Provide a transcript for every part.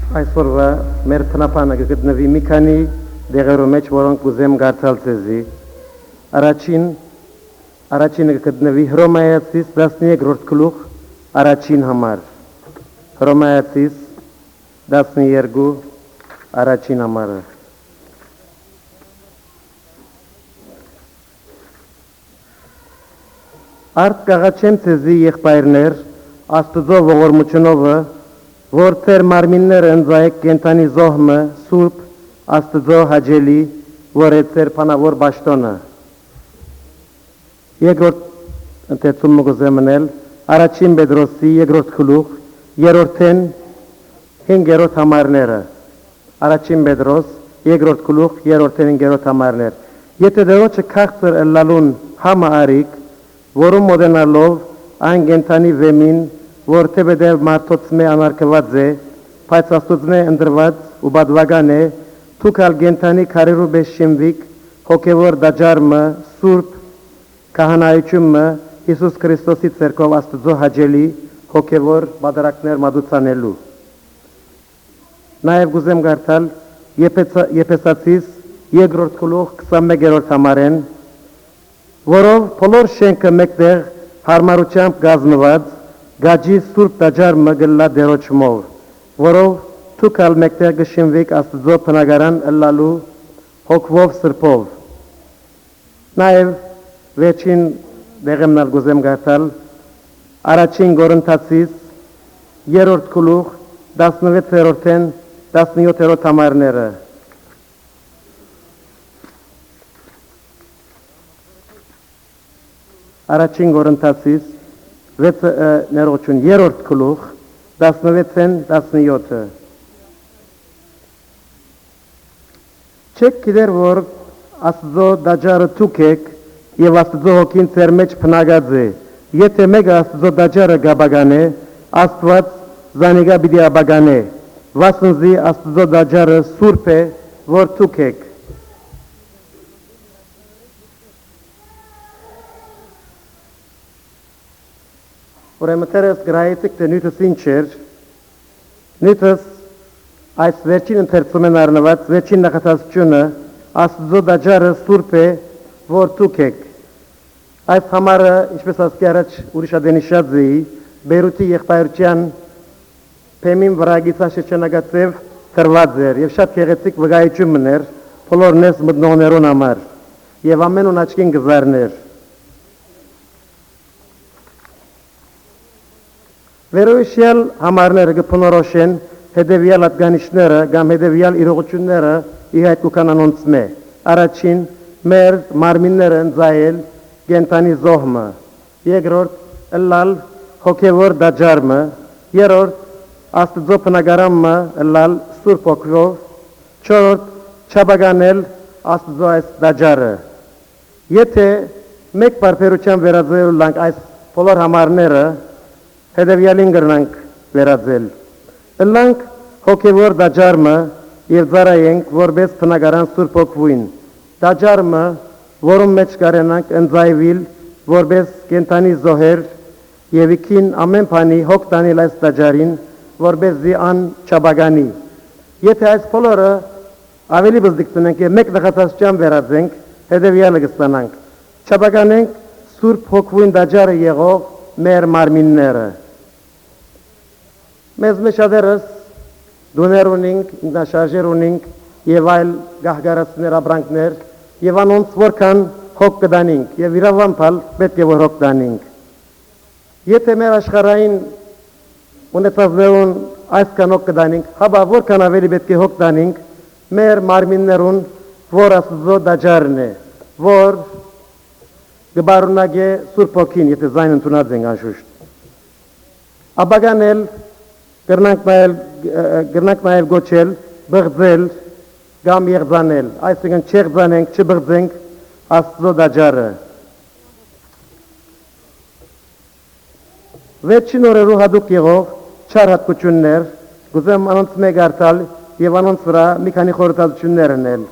Այսօրվա մեր փնապանը գտնվի մի քանի դեղերու մեջ, որոնք ուզեմ գարցալ ցեզի։ Առաջինը գտնվի Հռոմայացիս 13-րդ գլուխ առաջին համար։ Հռոմայացիս 12 առաջին համարը։ Արդ կաղաչեմ ցեզի եղբայրներ, Աստծո ողորմությունովը, որ թեր մարմինները ընձայեք կենտանի զոհմը, սուրբ, Աստծո հաջելի, որ է թեր պանավոր բաշտոնը։ Երկրորդ ընթեցումը գուզեմ մնել, առաջին Պետրոսի երկրորդ գլուխ, երրորդեն 5-րդ համարները։ Առաջին Պետրոս, երկրորդ գլուխ, երրորդեն 5-րդ համարներ։ Եթե դերոջը քաղցր ըլլալուն համը արիկ, որում մոդենալով այն կենտանի վեմին, որ թեպեդև մարդոցմե անարկված է, բայց աստուծմե ընդրված ու բադվագան է, թուքալ գենտանի քարերու բես շիմվիկ, հոգևոր դաջարմը, սուրբ կահանայությունմը, Հիսուս Քրիստոսի ցերկով Աստծո հաջելի, հոգևոր բادرակներ մատուցանելու։ Նաև գուզեմ գարտալ Եփեսացիս երկրորդ գլուխ 21-րդ համարեն, որով բոլոր շենքը մեկտեղ հարմարությամբ գազմված Գաջի սուրբ դաջարմը գլլա դերոչմով, որով թուքալ մեկտեղ գշինվիկ Աստծո փնագարան ըլլալու հոգվով սրբով։ Նաև վերջին դեղեմնալ գուզեմ գարտալ առաջին Կորինթացիս 3-րդ գլուխ 16-րդեն 17-րդ համարները։ Առաջին Կորինթացիս ներողություն, երրորդ գլուխ 16-ն 17-ը։ Չեք գիտեր, որ Աստծո դաջարը դուք եք եւ Աստծո հոգին ձեր մեջ փնագած է։ Եթե մեկը Աստծո դաջարը գաբագանե, Աստված զանիգա պիտի աբագանե։ Վասնզի Աստծո դաջարը սուրբ է, որ դուք եք։ Ուրեմն դերս գրայեցիք թե նույնս ինչ էր, նույնս այս վերջին ընթերցումն առնված վերջին նախատեսությունը Աստծո դաջարը սուրբ է, որ դուք եք։ Այս համարը, ինչպես ասկի առաջ ուրիշ ադենիշած էի, Բեյրութի եղբայրության փեմին վրա գիսաշրջանագծև տրված էր եւ շատ գեղեցիկ վկայություն մներ բոլոր ներս մտնողներուն համար եւ ամենուն աչքին գզարներ։ Վերոյշյալ համարները կփնորոշեն հետևյալ ատգանիշները կամ հետևյալ իրողությունները իհայտ կուկանանոնցմե։ Առաջին մեր մարմինները ընձայել կենտանի զոհմը, երկրորդ ըլլալ հոգևոր դաջարմը, երրորդ Աստծո փնագարամը ըլլալ սուրբ հոգով, չորրորդ չաբագանել Աստծո այս դաջարը։ Եթե մեկ բարբերության վերածելու լանք այս բոլոր համարները հետևյալին գրնանք վերածել։ Ըլլանք հոգևոր դաջարմը եւ ծառայենք որպես փնագարան սուրբ հոգվույն։ Դաջարմը, որում մեջ կարենանք ընձայվել որպես կենտանի զոհեր եւ իքին ամեն բանի հոգ տանել այս դաջարին, որպեսզի ան չաբագանի։ Եթե այս բոլորը ավելի բզդիկտնենք եւ մեկ նախատեսության վերածենք, հետևյալը կստանանք։ Չաբագանենք սուրբ հոգվույն դաջարը եղող մեր մարմինները։ Մեզ մեջադերս դուներ ունենք, ինքնաշարժեր ունենք եւ այլ գահգարացներ ապրանքներ եւ անոնց որքան հոգ կդանենք եւ իրավամփալ պետք է որ հոգ դանենք։ Եթե մեր աշխարհային ունեցածներուն այսքան հոգ կդանենք, հաբա որքան ավելի պետք է հոգ դանենք մեր մարմիններուն, որ Աստծո դաջարն է, որ գբարունագե սուրբ հոգին, եթե զայն ընդունած ենք անշուշտ։ Աբագանել գրնանք նաև գոչել, բղձել, կամ եղձանել, այսինքն չեղձանենք, չբղձենք Աստծո դաջարը։ Վերջին օրերու հատուկ եղող չար հատկություններ, գուզեմ անոնց մեկ արտալ եւ անոնց վրա մի քանի խորհրդածություններ անել։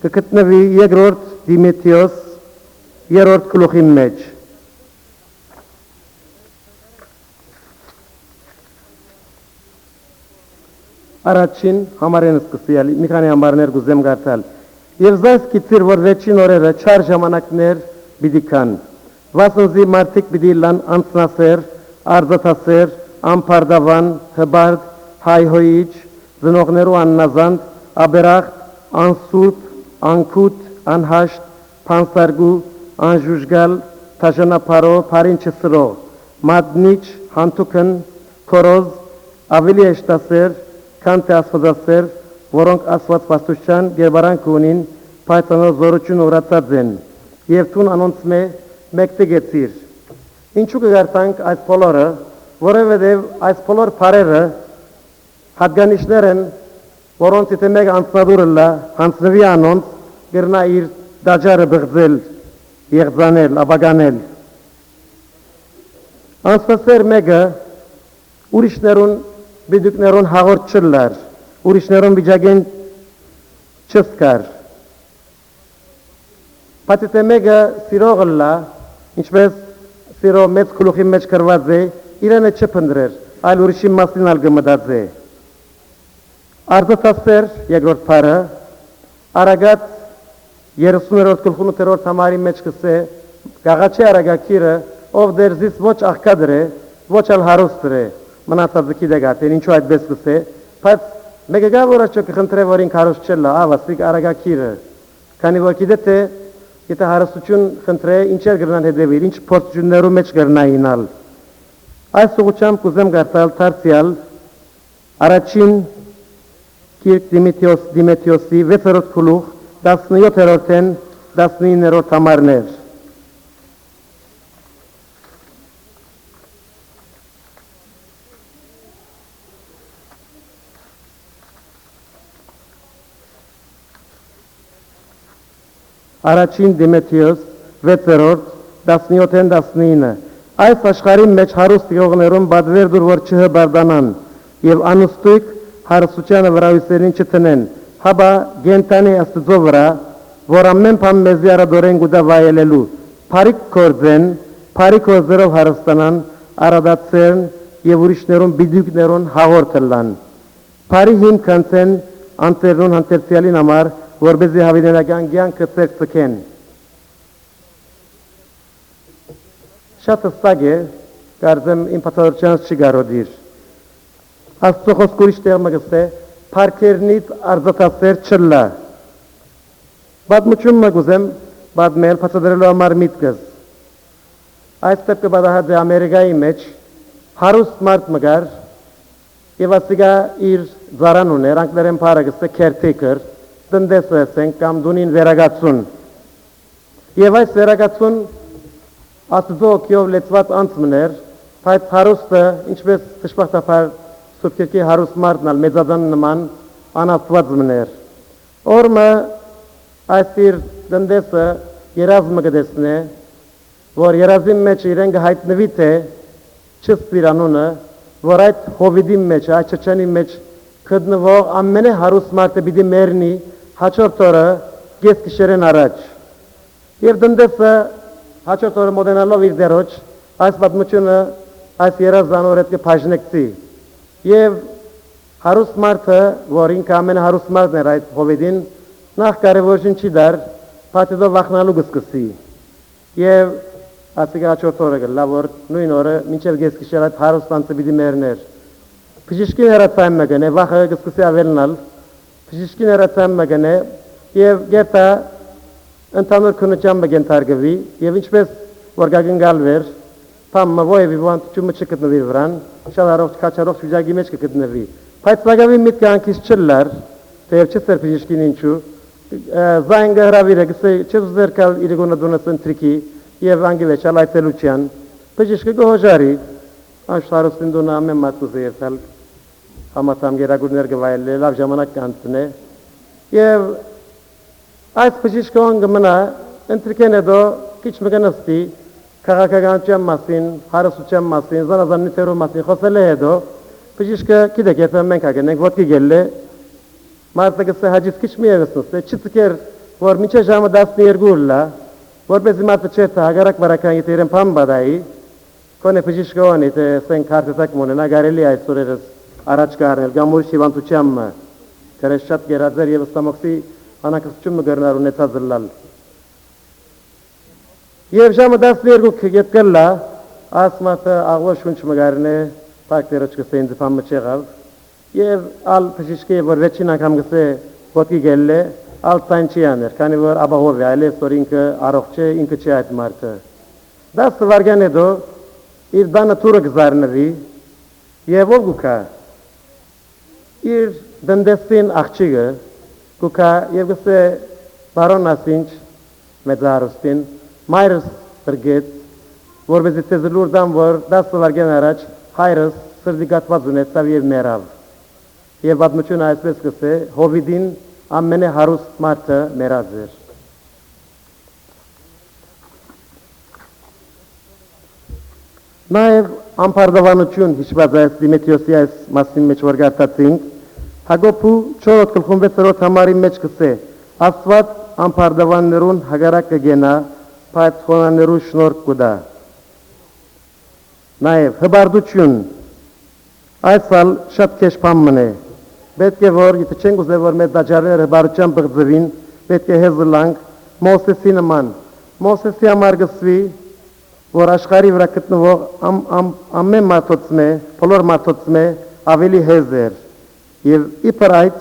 Կգտնվի երկրորդ Դիմեթրիոս 3-րդ գլուխի մեջ։ Առաջին համարենս կսիալ մի քանի համարներ գուզեմ գարտալ։ Եվ զայս կիցիր որ վերջին օրերը չար ժամանակներ պիտի կան։ Վասնզի մարդիկ պիտի լան անցնասեր, արձատասեր, ամփարդավան, հբարդ, հայհոյիչ, զնողներու աննազանդ, աբերախտ, անսուտ, անկուտ, անհաշտ, փանսարգու, անժուժգալ, թաշանապարո, փարին չսրող, մատնիչ, հանթուքն, քորոզ, ավելի էշտասեր, քան թե աստվածասեր, որոնք աստված պաստուշան գերբարանք ունին, պայծանով զորություն ուրացած են, և թուն անոնց մեկտի գեցիր։ Ինչու կգարտանք այս բոլորը, որովհետև այս բոլոր բարերը հատկանիշներ են, որոնց եթե մեկ անցնադուրը լա, հանցնվի անոնց, գրնա իր դաջարը բղձել, եղձանել, ապագանել։ Անցնասեր մեկը ուրիշներուն բիդուկներուն հաղորդ չլար, ուրիշներուն վիճակեն չսկար։ Բայց եթե մեկը սիրողը լա, ինչպես սիրո մեծ քլուխի մեջ կրված է, իրենը չփնդրեր, այլ ուրիշի մասին ալ գմդած է։ Արձատասեր երկրորդ բարը, Արագած 30-րդ գլխի 8-րդ համարի մեջ կսե, գաղաչի արագակիրը, ով դերզից ոչ աղքատր է, ոչ ալ հարուստ է, մնացածը գիտեգատեն, ինչու այդպես կսե, բայց մեկը գա որ աչո կխնդրե որ ինք հարուստ չլա, ավասիկ արագակիրը, քանի որ գիտե թե եթե հարստություն խնդրե, ինչեր գրնան հետևիր, ինչ փորձություններու մեջ գրնայինալ։ Այս ուղղությամբ կուզեմ գարտալ դարձյալ առաջին Կիրք Դիմեթիոսի 6-րդ գլուխ 17-րդեն 19-րդ համարներ։ Առաջին Դիմեթիոս 6-րդ 17-ն 19 Այս աշխարհի մեջ հարուստ եղողներուն բադվեր դուր որ չհբարդանան եւ անուստույկ հարստությանը վրայուսերին չտնեն հաբա գենտանի աստծո վրա որ ամեն բան մեզի արադորեն գուտա վայելելու բարիք կորձեն բարիք կորձերով հարստանան արադացեն եւ ուրիշներուն բիդուկներուն հաղորդելան բարի հիմք կանցեն անտերնուն հանտերցիալին համար որբեզի հավիդենական կյանքը ցերծքեն։ Շատ հստակ է, կարծեմ իմ պատահությունից չգարոդիր։ Աստծո խոսքը ուրիշ տեղ մգսե, փարքերնից արձատասեր չլա։ Պատմությունը գուզեմ, պատմել բացատրելու համար միտքս։ Այս դեպքը պատահած է Ամերիկայի մեջ, հարուստ մարդ մգար, եւ ասիկա իր զարան ուներ, անգլերեն բառը գսե caretaker տնտեսես են կամ դունին վերագացուն։ Եվ այս վերագացուն աստծո օգիով լեցված անցմներ, բայց հարուստը, ինչպես դժբախտաբար սուբկերքի հարուստ մարդն ալ մեծադան նման անաստված մներ։ Օրմը այս իր տնտեսը երազմը կտեսնե, որ երազի մեջ իրեն կհայտնվի թե չսպիրանունը, որ այդ հովիդի մեջ, այդ չրջանի մեջ գտնվող ամենե հարուստ մարդը պիտի մեռնի հաջորդ օրը գես գիշերեն առաջ։ Եվ տնտեսը հաջորդ օրը մոտենալով իր դերոջ, այս պատմությունը այս երազանոր հետ կփաժնեկցի։ Եվ հարուստ մարդը, որ ինքը ամենահարուստ մարդն էր այդ հովիդին, նախ կարևորություն չի դար, բայց հետո վախնալու կսկսի։ Եվ ասիկա հաջորդ օրը գլա, որ նույն օրը մինչև գես գիշեր այդ հարուստ անձը պիտի մեռներ։ Բժիշկին հեռացայում մգն է, վախը կսկսի ավելնալ, բժիշկին հեռացայում մգն է, և գետա ընդհանուր քննության մգն թարգվի, և ինչպես որ գագնգալվեր, պամը ոևի վանտուչումը չկտնվի վրան, շատ առողջ կաչարողջ վիճակի մեջ կգտնվի։ Բայց լագավի միտքը անքիս չլար, թեև չսեր բժիշկին ինչու, զայնգը հրավիրը գսե չզեր կալ իրգոնը դունս ընտրիքի և անգիվեչալ այցելուչյան, բժիշկը գոհոժարի, անշարուստին դունը ամեն մատուզ է երթալ, համատամ գերագուրներ գվայել է, լավ ժամանակ կանցն է, և այս բժիշկը ոնգը մնա, ընտրիքեն էդո քիչ մգնստի, քաղաքականության մասին, հարստության մասին, զանազան նյութերու մասին խոսել է հետո, բժիշկը գիտեք, եթե մենք ագնենք, ոտքի գել է, մարդը գսե հաջից քիչ մի ևս նստե, չծկեր, որ մինչև ժամը 12 լա, որպեսզի մարդը չերթա հագարակ վարական եթե իրեն բան բադայի, կոնե բժիշկը օնի, թե սեն քարտետակ մունենա, գարելի այս օրերս առաջ կառնել գամուր շիվանտուչյամը դրես շատ գերազեր եւ ստամոքսի անակրծությունը գրնար ունեցած լալ եւ ժամը 12 գետկլա ասմատը աղվո շունչ մգարնե պակտերոջ կսեն դփամը չեղավ եւ ալ փշիշկե որ վերջին անգամ գսե ոտքի գելլե ալ տանչիաներ քանի որ աբահով է այլե սորինքը առողջ է ինքը չի այդ մարդը 10 վարգան հետո իր դանը թուրը գզարնվի եւ ով գուկա իր դնդեսին աղջիկը գուկա եւ գսե բարոն ասինչ մեծարուստին մայրս դրգեց որբեզի տեզլուր դամ որ 10 վարգան առաջ հայրս սրդի գատված ունեցավ եւ մեռավ եւ պատմությունը այսպես գսե հովիդին ամենե հարուստ մարդը մեռած էր նաեւ ամփարդավանություն հիշված այս Դիմետրիոսի այս մասին մեջ որ գարտացինք Հակոբու 4 գլխում 6-րդ համարի մեջ գսե Աստված ամփարդավաններուն հագարակ կգենա բայց խոնաներու շնորհք կուտա Նաեւ հբարդություն այսալ շատ քեշ բան մնե պետք է որ եթե չենք ուզել որ մեր դաջարները հբարդության բղձվին պետք է հեզլանք Մոսեսի նման Մոսեսի համար գսվի որ աշխարհի վրա գտնվող ամեն մարդոցմե բոլոր մարդոցմե ավելի հեզեր եւ իբր այդ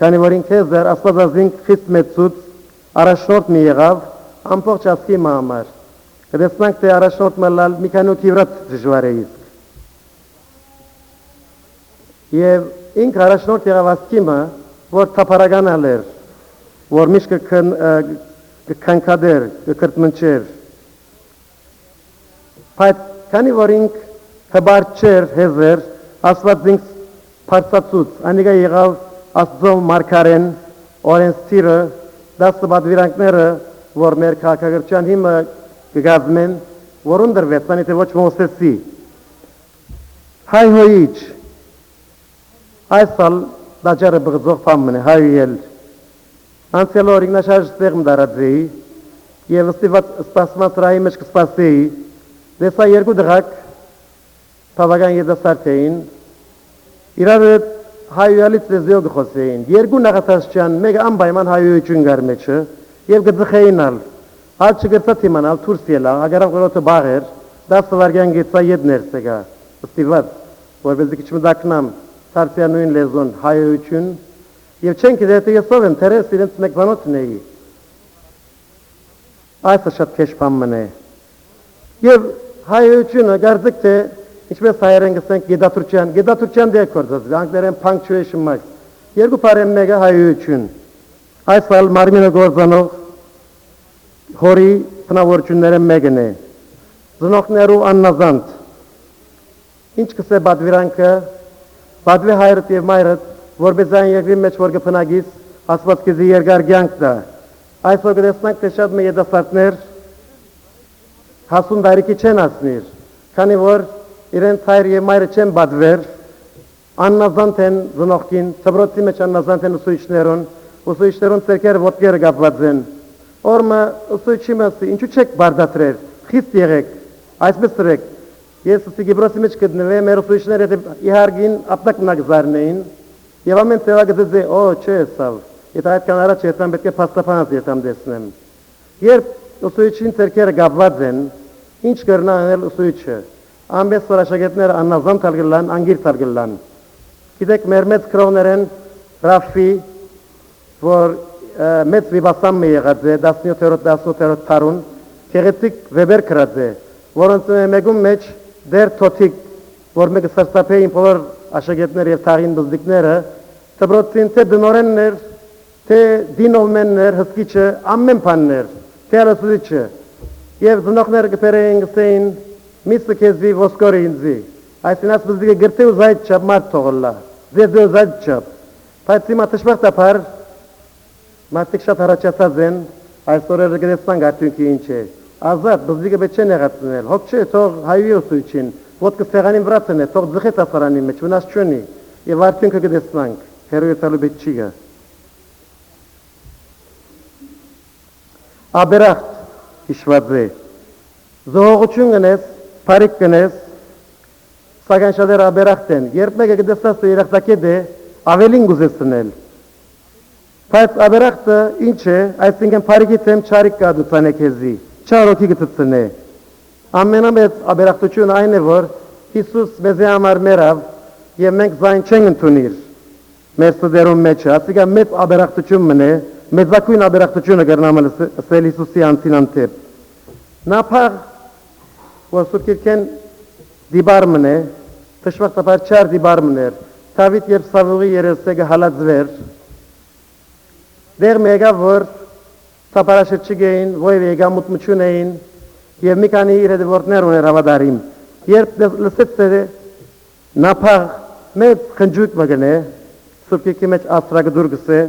քանի որ ինքը հեզեր աստվածազին խիստ մեծուց առաջնորդ մի եղավ ամբողջ ազգի համար Կդեսնանք թե առաջնորդ մլալ մի քանի օքի վրա դժվար է իսկ եւ ինք առաջնորդ եղավ ասկիմը որ թափարականալ էր որ միշտ կքանքադեր կկրտմնչեր բայց քանի որ ինք հբարչեր հեզեր աստված ինք փարծացուց անիկա եղավ աստծո մարգարեն օրենսիրը 10 բադվիրանքները որ մեր քաղաքագրության հիմը կգազմեն որոն դրվեց անի թե ոչ Մոսեսի հայ հոիչ այսալ դաջարը բղձող պամն է հայել անցել օր ինգնաշարժ ստեղմ դարadzեի և սպասված ռայի մեջ կսպասեի դեսա երկու դղակ պավագան եդասարդ էին իրար հայույալից լեզիո գխոսեին երկու նաղատաշճան մեկ անբայման հայույություն գար մեջը և գծխեինալ Ալ չգրծած իմանալ թուրս ելա, ագարավ գրոտը բաղեր, 10 վարգյան գեցա ետ ներսեգա, ստիված, որբեզի քիչ մդակնամ թարսյանույն լեզուն հայություն, և չենք իդեհետը եսով եմ, թերես իրենց մեկվանոթն էի։ Այսը շատ քեշ պամն է։ Եվ հայությունը գարձիկ թե, ինչպես հայերեն գսենք գետատուրչյան դեք կործած, անգլերեն punctuation marks, երկու պարեն մեկը հայություն, այս վալ մարմինը գործանող Հորի տնավորությունները մեկն է, զնողներու աննազանդ, ինչ կսե բադվիրանքը, բադվի հայրդ և մայրդ, որպես այն երկրի մեջ որ կպնագիս, ասված կզի երգար գյանք դա, այսօր կտեսնանք թե շատ մի եդասարտներ, հասուն դարիքի չեն ասնիր, քանի որ իրենց հայր և մայրը չեն բադվեր, աննազանդ են զնողքին, ծբրոցի մեջ աննազանդ են ուսույշներուն ծերքերը ոտքերը գապված են, Օրմը ուսույչի մասի, ինչու չեք բարդատրեր, խիստ եղեք, այսպես սրեք, ես ուսի գիբրոսի մեջ կդնվե, մեր ուսույչներ իհարգին ապտակ մնագզարն էին, և ամեն ծևա գծեզե, չէ սավ, եթե այդ կան առաջ եթամ, պետք է պաստապանած եթամ դեսնեմ, երբ ուսույչին ծերքերը գապված են, ինչ կրնա անել ուսույչը, ամբես որ աշագետները աննազան թալգլան, անգիր թալգլան, գիտեք մեր մեծ կրողներ են, Ռաֆի, որ մեծ վիբասամ մի եղած է, 17-18 տարուն, կեղեցիկ վեբեր կրած է, որոնց մեկում մեջ դեր թոթիկ, որ մեկը սրստապեին բոլոր աշագետներ և թաղին բզդիկները, ծբրոցին թե դնորեններ, թե դինովմեններ, հսկիչը, ամեն պաններ, թե ալասուզիչը, և զնողները կպերեին գսեին, միսը կեզվի ոսկորի ինձի, այսին աս բզդիկը գրտե ու զայդ չապ մարդ թողլա, ձեզե ու զայդ չապ, բայց հիմա տշվախտապար Մարդիկ շատ հարաճացած են, այս օրերը գտեսնանք արդյունքի ինչ է։ Ազատ, բզդիկը պետք չեն եղացնել, հոգ չէ, թող հայուի ուսույչին, ոտքը սեղանին վրա տնե, թող ձխեց ասարանի մեջ, վնաս չունի, և արդյունքը գտեսնանք, հերույը տալու պետք չի գա։ Աբերախտ հիշված է, զողողություն գնես, պարիք գնես, Սակայն շատերը աբերախտ են։ Երբ մեկը գտեսած է երախտակետ է, ավելին գուզեցնել։ Բայց աբերախտը ինչ է, այսինքն բարիքի թեմ չարիք կա դուցանե քեզի, չարոքի գծցնե։ Ամենամեծ աբերախտությունը այն է, որ Հիսուս մեզ համար մերավ եւ մենք զայն չենք ընդունիր։ Մեր սդերում մեջ, ասիկա մեծ աբերախտություն մնե, մեծակույն աբերախտությունը կրնամել ասել Հիսուսի անցին անտեպ։ Նապաղ, որ սուրկիրքեն դիբար մնե, թշվախտապար չար դիբար մներ, Դավիթ երբ Սավուղի երեսեգը հալածվեր, դեղ մեգա որ սապարաշրջիկ էին, ոյվ եգա մուտմություն էին, և մի քանի իր հետևորդներ ուներ հավադարիմ, երբ լսեց թե նապաղ մեծ խնջույք մգնե, սուրկիրքի մեջ աստրագդուր գսե,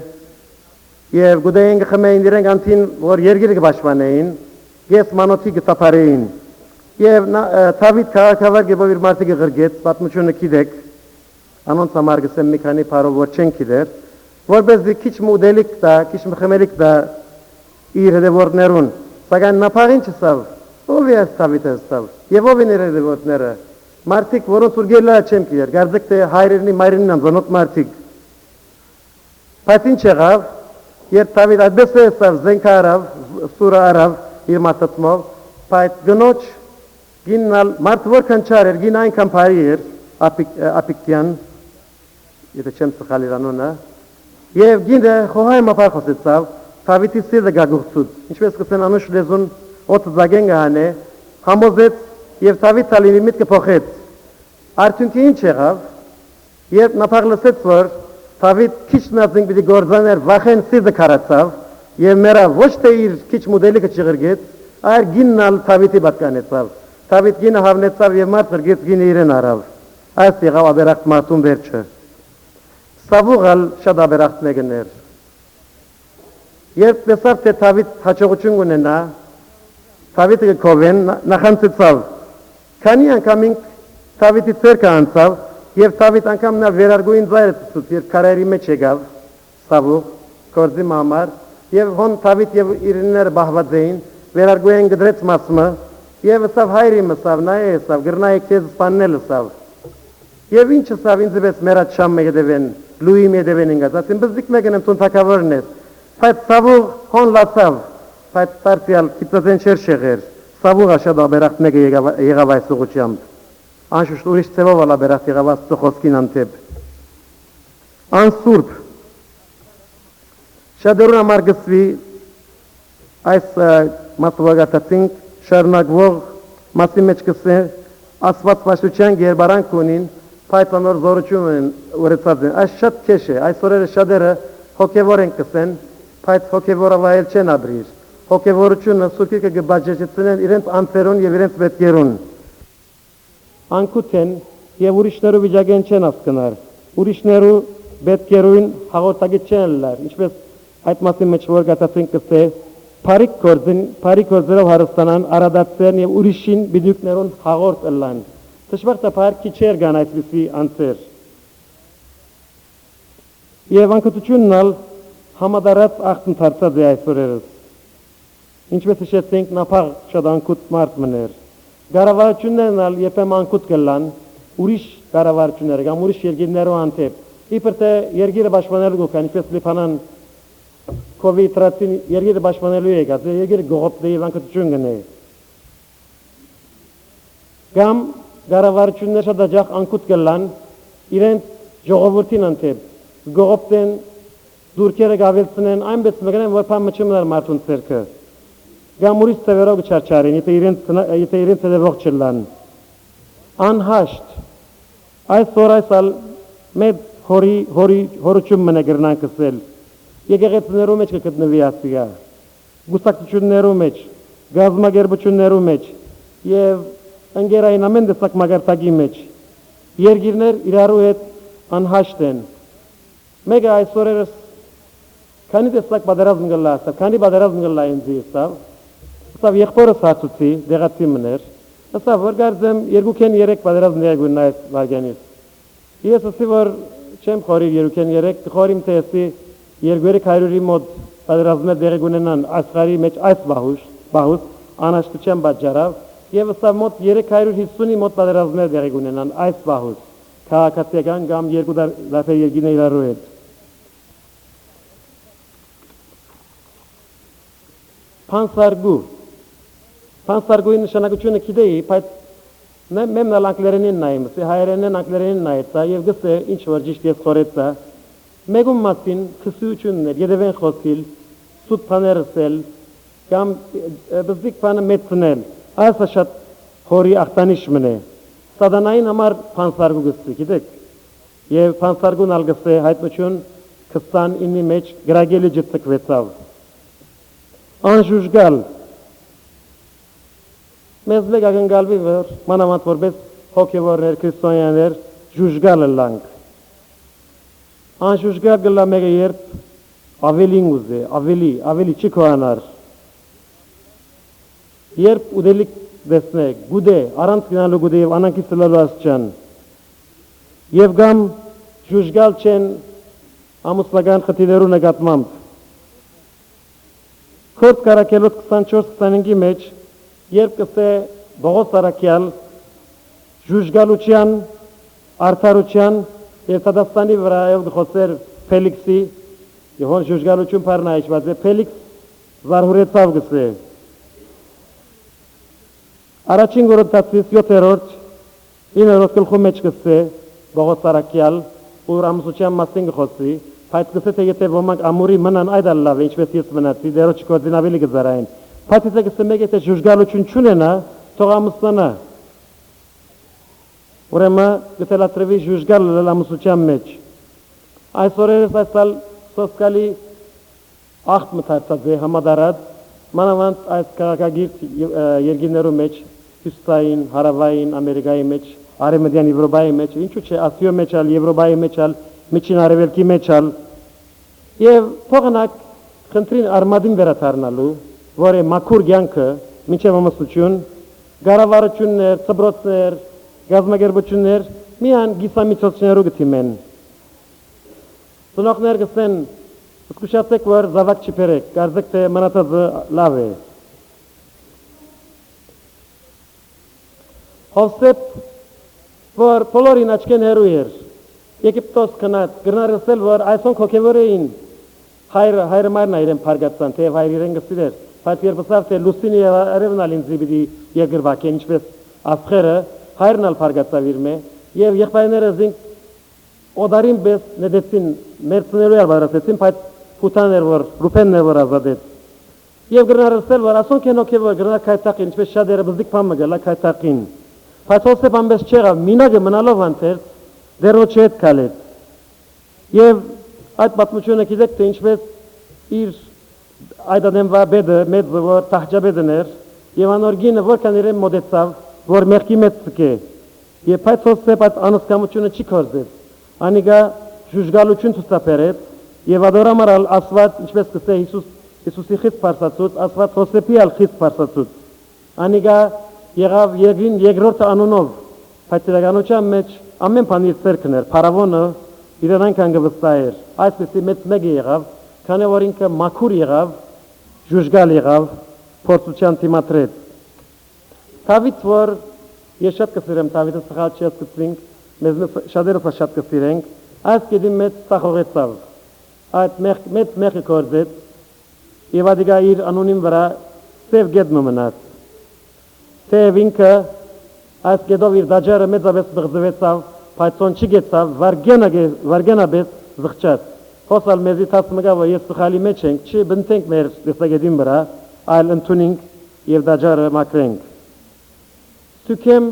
և գուդեին գխմեին իրենք անթին, որ երգիր գբաշվանեին, ես մանոթի գտապարեին, և Դավիթ քաղաքավար գեբով իր մարդիկը գրգեց, պատմությունը կիդեք, անոնց համար գսեմ մի քանի փարով որ չեն գիտեր, որպեսզի քիչ մոդելիկ դա, քիչ մխմելիկ դա իր հետևորդներուն, սակայն նապաղին չսավ, ով է Դավիթը ստավ, եւ ով են իր հետևորդները, մարդիկ, որոնց ուրգելա չեմ գիտեր, գարձեք թե հայրենի մայրենին անձանոտ մարդիկ, բայց ինչ եղավ, երբ Դավիթ այդպես է ստավ, զենքը արավ, սուրը արավ իր մատացմով, բայց գնոջ գիննալ մարդ որքան չար էր, գին այնքան բարի էր, ապիկյան, եթե չեմ սխալիր անոնը, և գինը խոհայ մապար խոսեցավ, Դավիթի սիրտը գագուղցուց, ինչպես կսեն անուշ լեզուն օդը զագեն գահանե, համոզեց և Դավիթ տալինի միտքը փոխեց, արդյունքի ինչ եղավ, երբ նապաղ լսեց, որ Դավիթ քիչ նազինք պիտի գործաներ, վախեն սիրտը քարացավ, և մերավ ոչ թե իր քիչ մոդելիկը չղրգեց, այր գիննալ Դավիթի պատկանեցավ, Դավիթ գինը հավնեցավ և մարդ ղրգեց գինը իրեն արավ, այս եղավ աբերախտ մարդուն վերջը, Սավուղալ շատ աբերախտ մեկներ, երբ տեսավ թե Դավիթ հաջողություն ունենա, Դավիթը կքովեն նախանցեցավ, քանի անգամ ինք Դավիթի ցերկը անցավ և Դավիթ անգամ նա վերարգույն ձայրը ցույց երբ քարայրի մեջ եկավ Սավուղ գործի համար և հոն Դավիթ և իրները բահված էին վերարգույն գդրեց մասմը և ասավ հայրի մսավ նայ ասավ գրնայ քեզ սպաննել ասավ և ինչ ասավ ինձ պես մերած շամ մեգդևեն լուի մեդևեն ինգած ասին բզիկ մեկն եմ տոնթակավորն էր բայց Սավուղ հոն լացավ բայց տարտիալ կիծածեն չեր շեղեր Սավուղ աշատ աբերախտ մեկը եղավ այս ուղղությամբ անշուշտ ուրիշ ծևով ալաբերախտ եղավ աստծո խոսքին անտեպ անսուրբ շատերուն համար գսվի այս մատվագատացինք շարունակվող մասի մեջ կսե ասված վաշության գերբարանք ունին պայտանոր զորություն են ուրեցած են այս շատ քեշ է այս օրերը շատերը հոգևոր են կսեն բայց հոգևորավայել չեն ապրիր հոգևորությունը սուրկիրքը գբաժեցնեն իրենց անձերուն և իրենց պետքերուն անկութ են և ուրիշներու վիճակեն չեն ասկնար ուրիշներու պետքերուն հաղորդագիտ չեն լար ինչպես այդ մասի մեջ որ գտածենք կսե Փարիկ գործերով հարստանան, արադացեն և ուրիշին բիդյուկներուն հաղորդ ըլլան։ Թշվախտապար քիչեր գան այսպիսի անցեր։ Եվ անկտությունն ալ համադարած աղթն թարծած է այս օրերս։ Ինչպես հիշեցինք նապաղ շատ անկուտ մարդ մներ։ Գարավարություններն ալ եպեմ անկուտ կլան, ուրիշ գարավարություններ, կամ ուրիշ երգիրներու անտեպ։ Իպր թե երգիրը բաշմանելու գոքան, ինչպես լիփանան COVID-19 երգիրը բաշմանելու եկած, երգիրը գողոպտե և անկտություն գնե։ Կամ գարավարություններ շատ աջախ անկուտ կլան, իրենց ժողովուրդին անտեպ, գողոպտեն դուրքերը գավելցնեն, այնպես մգնեն, որ պան մչումներ մարդուն ծերքը։ Կամ ուրիշ ծևերով չարչարին, եթե իրենց հետևող չլան։ Անհաշտ, այս օր այս ալ մեծ հորություն մնե գրնան կսել, եկեղեցիներու մեջ կգտնվի ասիգա, գուստակցություններու մեջ, գազմագերբություններու մեջ և ընկերային ամեն տեսակ մագարտակի մեջ, երգիրներ իրարու հետ անհաշտ են։ Մեկը այս օրերս քանի տեսակ պատերազմ գլա ասավ, քանի պատերազմ գլա ինձի ասավ եղբորս հացուցի, դեղացի մներ, ասավ որ գարձեմ երկուքեն երեք պատերազմ դեղգունն այս վարգյանից։ Ես ասի որ չեմ խորիր երկուքեն երեք, կխորիմ թե ասի երկուերեք հայրուրի մոտ պատերազմներ դեղգունենան աշխարի մեջ այս բահուս, անաշտության բաջարավ եւ սա մոտ 350-ի մոտ պատերազմներ դեղի ունենան այս բահուց քաղաքացիական կամ երկու դարբեր երկիներ իրարու հետ Փանսարգուի նշանակությունը գիտեի, բայց մեմնալ անգլերենին նայում, հայերենին անգլերենին նայեցա եւ գսե ինչ որ ճիշտ ես խորեցա մեգում մասին քսություններ երևեն խոսիլ սուտ բաներսել կամ բզիկ բանը մեծնել այս շատ հորի ախտանիշ մնե սադանային համար փանսարգու գսի գիտեք եւ փանսարգուն ալգսե հայտնություն 29-ի մեջ գրագելի ջծկվեցավ անժուժգալ մեզ լեգ ագնգալվի վեր մանավանդ որպես հոգևորներ քրիստոնյաներ ժուժգալը լանք անժուժգալ գլա մեկը երբ ավելին ուզե ավելի չի կոյանար երբ ուդելիք դեսնե գուդե առանց գնալու գուդե եւ անանքի սլալու ասճան եւ գամ ժուժգալ չեն ամուսնական խտիներու նկատմամբ քորտ կարակելոց 24-25-ի մեջ երբ կսե Բողոս Արաքյալ ժուժգալության, արդարության եւ Սադաստանի վրայով գխոսեր Ֆելիքսի Եհոն ժուժգալություն պարնայիչված է Ֆելիքս զարհուրեցավ գսե Առաջին գորոտացիս 7-րդ 9-րդ գլխու մեջ գսե Բողոս Արաքյալ ուր ամուսության մասին գխոսի բայց գսե թե եթե ոմանք ամուրի մնան այդալ լավ է ինչպես ես մնացի դերոջ կորձին ավելի գզարային Բայց եթե գսե մեկ եթե ժուժգալություն չունենա, թող ամուսնանա։ Ուրեմն գտելատրվի ժուժգալ լամուսության մեջ։ Այս օրերս այսալ սոսկալի աղտ մթարցած է համադարած, մանավանդ այս քաղաքագիրք երկիներու մեջ, Հյուսիսային, Հարավային, Ամերիկայի մեջ, Արևմտյան Եվրոպայի մեջ, ինչու՞ չէ, Ասիայի մեջ ալ, Եվրոպայի մեջ ալ, Միջին Արևելքի մեջ ալ։ Եվ թողնակ խնդրին արմադին վերադառնալու որ է մաքուր կյանքը մինչև ամուսնություն, գարավարություններ, ծբրոցներ, գազագերբություններ միան գիսամիջոցներու գտիմեն։ Ծնողներ գսեն, զգուշացեք, որ զավակ չբերեք, կարծեք թե մնացածը լավ է։ Հովսեփ, որ բոլորին աչքեն հերու էր, Եգիպտոս կնած, գրնարսել, որ այսոնք հոգևոր էին, հայրը մարն այրեն պարգացան, թե հայր իրեն գսիլեր, բայց երբսավ թե լուսինի և արևնալ ինձի բիդի երկրվակ են, ինչպես ասխերը, հայրն ալ պարգացավ իրմե, և եղբայները զինք օդարին բես նեդեցին, մերցներու ալ բադրացեցին, բայց պութաներ որ, ռուպեններ որ ազադեց։ Եվ գրնարսել, որ ասոնք են հոգևոր, գրնար կայտակին, ինչպես շադերը բզիկ պամը գլա կայտակին, բայց հոսեպ ամբես չեղավ, մինագը մնալով անթերց, դերոչ հետ կալեց։ Եվ այդ պատմությունը գիտեք թե ինչպես իր այդ ադեմվա բեդը մեծ որ տահջաբեդն էր եւ անորգինը որքան իրեն մոդեցավ որ մեղքի մեջ ցկե եւ այդ հոսեպ այդ անսկամությունը չի կորզեց անիգա ժուժգալություն ցուցաբերեց եւ ադորամարալ ասված ինչպես կսե Հիսուսի խիստ փարսացուց ասված հոսեպի ալ խիստ փարսացուց անիգա եղավ Եգին երկրորդ անունով բայց իրականության մեջ ամեն բան իր ցերկն էր փարավոնը իրեն կանգվստայր այսպեսի մեծ մեկ եղավ քանի որ ինքը մաքուր եղավ ժուժգալ եղավ փորձության դիմադրեց Դավիթ որ ես շատ կսիրեմ Դավիթը սխալ չի ասկացինք մեզ շատերը շատ կսիրենք այս կեդի մեծ սախողեցավ այդ մեծ մեղքը կորձեց եւ ադիգա իր անունին վրա սև գետ մնաց թեև ինքը այս գետով իր դաջարը մեծապես բղձվեցավ բայց ոնց չգեցավ վարգենաբես զղջաց հոսալ մեզի տաց մգա որ ես սխալի մեջ ենք չի բնտենք մեր դեսագետին վրա այլ ընդունենք եւ դաջարը մաքրենք Սուքեմ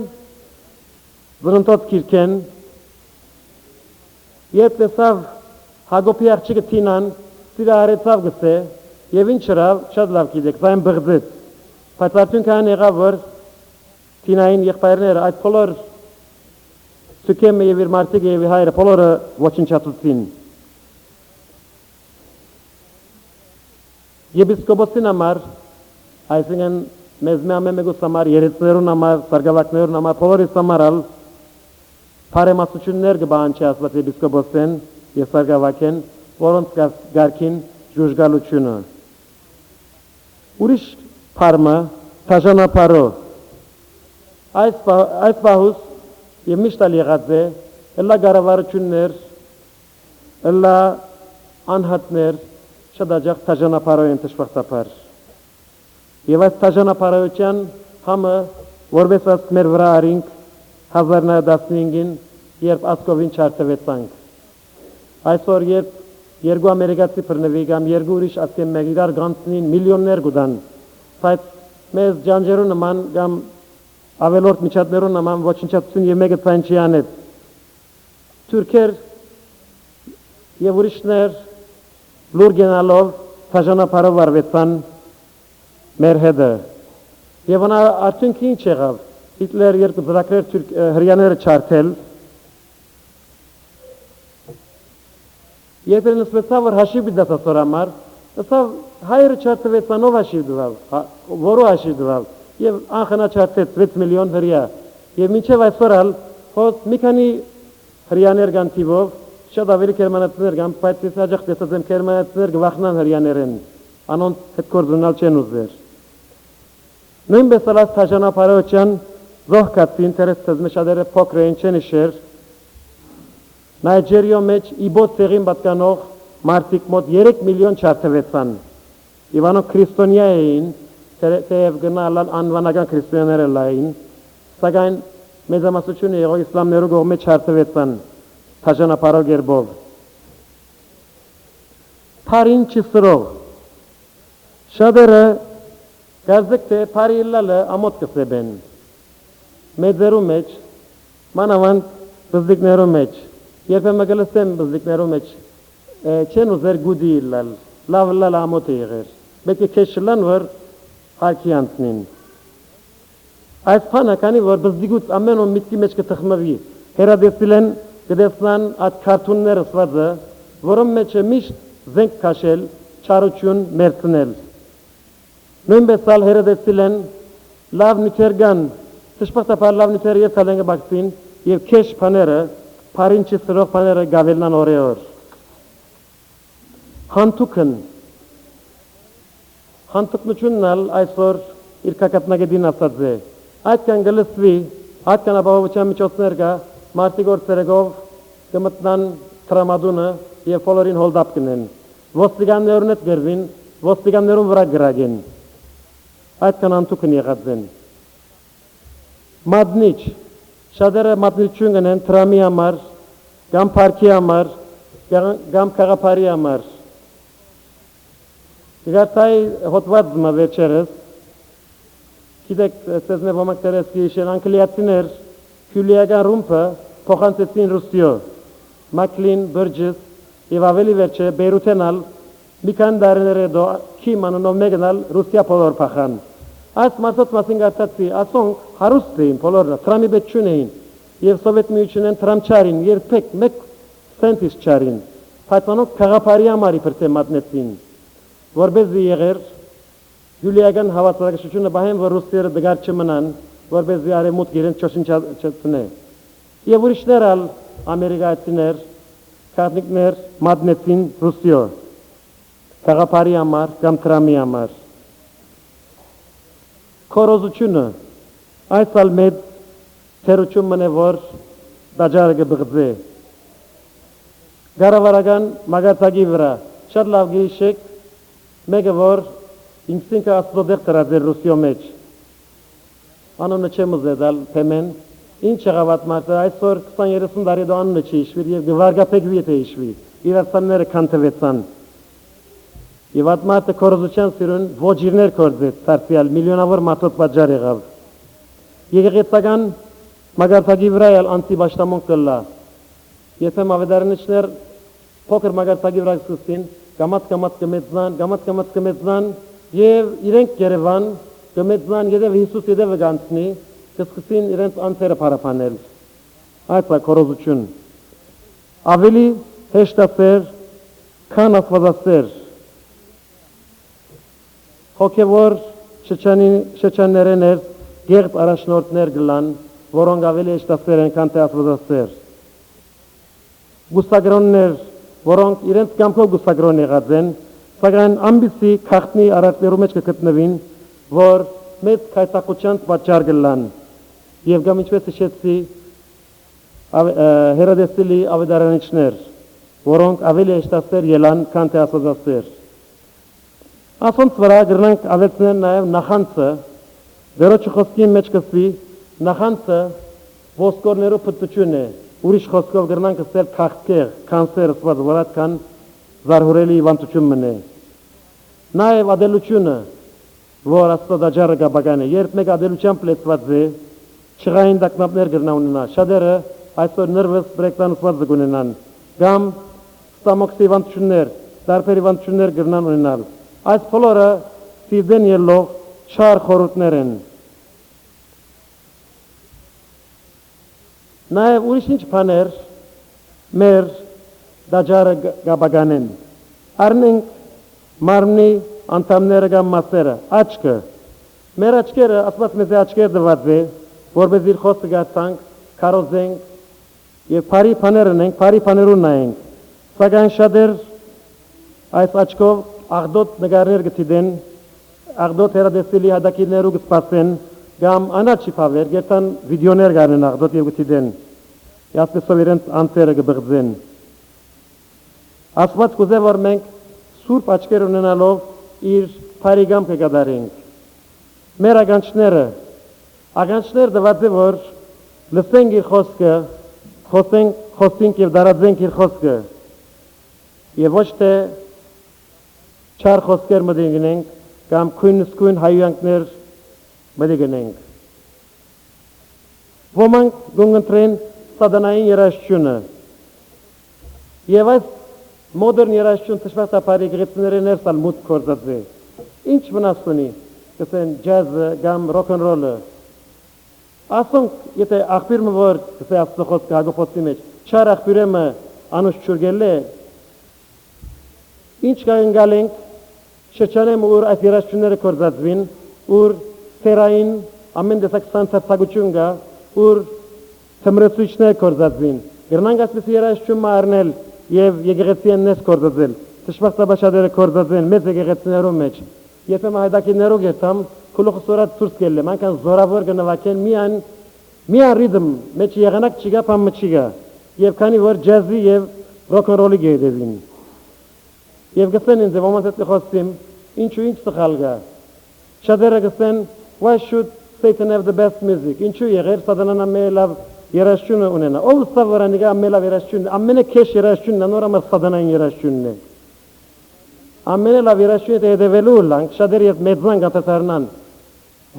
վրընտոց կիրքեն երբ տեսավ Հագոպի աղջիկը Թինան սիրա արեցավ գսե եւ ինչ հրավ շատ լավ գիտեք սա այն բղձեց բայց արդյունքը այն եղավ որ Թինային եղբայրները այդ բոլոր Սուքեմը եւ իր մարդիկը եւ հայրը բոլորը ոչնչացուցին Եպիսկոպոսին համար այսինքն մեզ մեկուս համար երեցներուն համար սարգավակներուն համար բոլորիս համար ալ բարեմասություններ կբանչի ասված եպիսկոպոսեն եւ սարգավակեն որոնց գարքին ժուժգալությունը ուրիշ փարմը թաժանապարո Այս պահուս եւ միշտ եղած է ըլլա գարավարություններ ըլլա անհատներ շատ աջախ տաժանապարոյն տշվախտապար եւ այս տաժանապարոյության համը որպես աս մեր վրա արինք 1915-ին երբ ասկովին չարտվեցանք այսօր երբ երկու ամերիկացի բռնվի կամ երկու ուրիշ ասեմ իրար գանցնին միլիոններ գուտան բայց մեզ ջանջերու նման կամ ավելորդ միջատներու նման ոչնչացություն եւ մեկը ցայն չի անեց թուրքեր եւ ուրիշներ լուր գնալով տաժանապարով վարվեցան մեր հետը եւ նա արդյունքը ինչ եղավ Հիտլեր երկու ծրագրեր հրյաները չարթել երբ նստվեցավ որ հաշիվի դասասոր համար ասավ հայերը չարթվեցանով հաշիվ դվավ որո հաշիվ դվավ եւ անխնա չարթեց 6 միլիոն հրյա եւ մինչեւ այսօր ալ հոս մի քանի հրյաներ կան թիվով շատ ավելի գերմանացիներ կան բայց ես աջախ տեսած եմ գերմանացիներ գվախնան հրյաներեն անոնց հետ կորձունալ չեն ուզեր նույնպես ալած տաժանապարոյության զոհկացի ինտերեսը մեջադերը փոքրեն չեն իշեր Նայջերիո մեջ իբոց ցեղին պատկանող մարդիկ մոտ 3 միլիոն չարթվեցան Իվանո քրիստոնյա էին թեև գնալ անվանական քրիստոնյաներ լային սակայն մեծամասնությունը եղող իսլամներու կողմէ չարթվեցան տաժանապարով գերբով Փարին չսրող շատերը գազեք թե փարի լալը ամոթ կսեբեն մեծերու մեջ մանավանդ բզդիկներու մեջ երբեմն գլստեմ բզդիկներու մեջ չեն ուզեր գուդի լալ լավ լալ ամոթ եղեր պետք է քեշլան որ հարկի անցնին այս բանը քանի որ բզդիկուց ամեն օր միտքի մեջ կթխմվի հերադեսիլ են կդեսնան այդ քարտունները սվածը որոնց մեջ է միշտ զենք քաշել չարություն մերցնել նույնպես ալ հերադեսիլ են լավ նյութերգան Տշպախտապար լավ նյութեր եթալեն կբակցին և քեշ պաները Փարին չսրող պաները գավելնան օրեոր Հանտուկնությունն ալ այսօր իր կակատնագետին ասած է Այդքան գլսվի, այդքան ապահովության միջոցներ կա մարդիկ օրցերեգով կմտնան տրամադունը և բոլորին հոլդապ կնեն ոստիկաններուն հետ գրվին, ոստիկաններուն վրա գրագեն Այդքան հանտուկն եղած են Մատնիչ, շատերը մատնիչություն գնեն տրամի համար, կամ պարքի համար, կամ կաղապարի համար Գարտայի հոտվածմը վերջերս Գիտեք, սեզնե ոմակ տերեսկի իշեն անգլիացիներ հյուլիական ռումպը փոխանցեցին Ռուսիո Մակլին, Բրջես և ավելի վերջը Բեյրութենալ մի քանի դարիներ հետո քիմ անունով մեկնալ Ռուսիա բոլոր փախան Այս մարդոց մասին գարտացի ասոնք հարուստ էին բոլորը տրամի պետ չունեին և սովետ միությունեն տրամ չարին երբեք մեկ սենտիս չարին բայց անոնք կաղապարի համար իբրտե մատնեցին որբեզի եղեր հյուլիական հավասարակշռությունը բահեն որ ռուսերը դգար չմնան որբեզի արեմուտք իրենց չոչնչացնե և ուրիշներ ալ ամերիկացիներ կաթնիկներ մատնեցին Ռուսիո կաղապարի համար կամ տրամի համար Քորոզությունը այս ալ մեծ թերություն մնե որ դաջարը կբղձե գարավարական մագացագի վրա շատ լավ գիշեք մեկը որ ինքսինքը աստոդեղ տրածեր Ռուսիո մեջ անոնը չեմ ուզեդալ թեմեն ինչ եղավատ մարդը այսօր 20-30 տարի դո անունը չի իշվիր և գվարգապեգվի եթե իշվի իրացանները կանթվեցան Եվ այդ մարդը քորոզության սիրուն ոջիրներ կործեց ծարծիալ միլիոնավոր մարդոց պատճառ եղավ Եղեղեցական մագարտակի վրա էլ անտիբաշտամոնք կլա Եթե ավետարանիչներ փոքր մագարտակի վրա սկսին կամած կմեծնան և իրենք Երևան կմեծնան ետև Հիսուս ետևը գանցնի կսկսին իրենց անձերը պարապանել Այդ է քորոզություն Ավելի հեշտասեր քան աստվածասեր Հոգևոր շրջաններեն էր գեղձ առաջնորդներ գլան, որոնք ավելի հեշտասեր են քան թե աստվածասեր Գուսագրոններ, որոնք իրենց կամքով գուսագրոն եղած են, սակայն ամբիսի քաղտնի արարքներու մեջ կգտնվին, որ մեծ քայծակության պատճառ գլան եւ կամ ինչպես հիշեցի հերադեսիլի ավետարանիչներ, որոնք ավելի հեշտացեր ելան, քան թե ասվածասեր։ Ասոնց վրա գրնանք ավելցնել նաեւ նախանցը, վերոջի խոսքի մեջ կսվի նախանցը ոսկորներու փտություն է, ուրիշ խոսքով գրնանք ասել քաղցկեղ, կանսեր ասված վրատ կան զարհուրելի հիվանդություն մնե։ Նաեւ ադելությունը, որ աստվածաջարը գաբագան է, երբ մեկ ադելությամբ լեցված է, չղային դակնապներ գրնա ունենա, շատերը այսօր նրվս բրեկտանուսված գունենան, կամ ստամոքսի հիվանդություններ, տարբեր հիվանդություններ գրնան ունենալ։ Այս բոլորը սիվդեն ելող չար խորհուրդներ են։ Նաև ուրիշ ինչ բաներ մեր դաջարը գաբագանեն։ Առնենք մարմնի անդամները կամ մասերը, աչքը։ Մեր աչքերը, ասված մեզ աչքեր դված է, որպես իր խոսքը գացանք, կարոզենք եւ բարի բաներ ունենք, բարի բաներուն նայենք։ Սակայն շատեր այս աչքով աղդոտ նկարներ գտիդեն, աղդոտ հերադեսիլի հադակիներու գսպասեն, կամ անաչի փավեր, գերտան վիդեոներ գարնեն աղդոտ եւ գտիդեն։ Այսպեսով իրենց անձերը գբղձեն։ Ասված կուզե որ մենք սուրբ աչքեր ունենալով իր բարիգամ կգադարենք։ Մեր ագանչներ դված է որ լսենք իր խոսքը, խոսենք եւ դարաձենք իր խոսքը։ Եվ ոչ թե չար խոսքեր մտինգնենք կամ քույնսկույն հայյանքներ մտինգնենք։ Ոմանք գունգընտրեն սատանային երաշխությունը։ Եվ այս մոդեռն երաշխություն թշվաստապարի գղեցիների ներսալ մուտ կործած է։ Ինչ վնաս ունի, կսեն ջազը կամ ռոքնռոլը։ Ասոնք, եթե աղբիրը որ կսե աստխոց կհագոխոցի մեջ, չար աղբիրեմը անուշ չուրգել է, ինչ կանգալ ենք, շրջանեմ ուր այս երաշխությունները կործածվին, ուր սերային ամեն դեսակ սանցացագություն գա, ուր թմրեցույցներ կործածվին։ Գրնանք ասպես երաշխություն մարնել եւ եկեղեցին նես կործածել։ Տշվաստաբաշադերը կործածեն մեծ եկեղեցիներու մեջ։ Երբեմն հայդակիներու գետամ քուլուխ սորած ցուրս կելը, մանքան զորավոր գնվակեն միան ռիթմ մեջ եղանակ չգա փամ չգա։ Եվ քանի որ ջազի եւ ռոքնռոլի գեդեվին։ Եվ գսեն ինձ ոմանց հետ խոստիմ, ինչու ինչ սխալ գա։ Շատերը գսեն why should Satan have the best music? Ինչու եղեր սատանան ամենալավ երաշխությունը ունենա։ Ով ստավրանիգա ամենալավ երաշխությունը, ամենաքեշ երաշխությունն է, նոր ամր սատանային երաշխությունն է։ Ամենալավ երաշխությունը հետևելու լանք, շատերը եւ մեծան գտածարնան։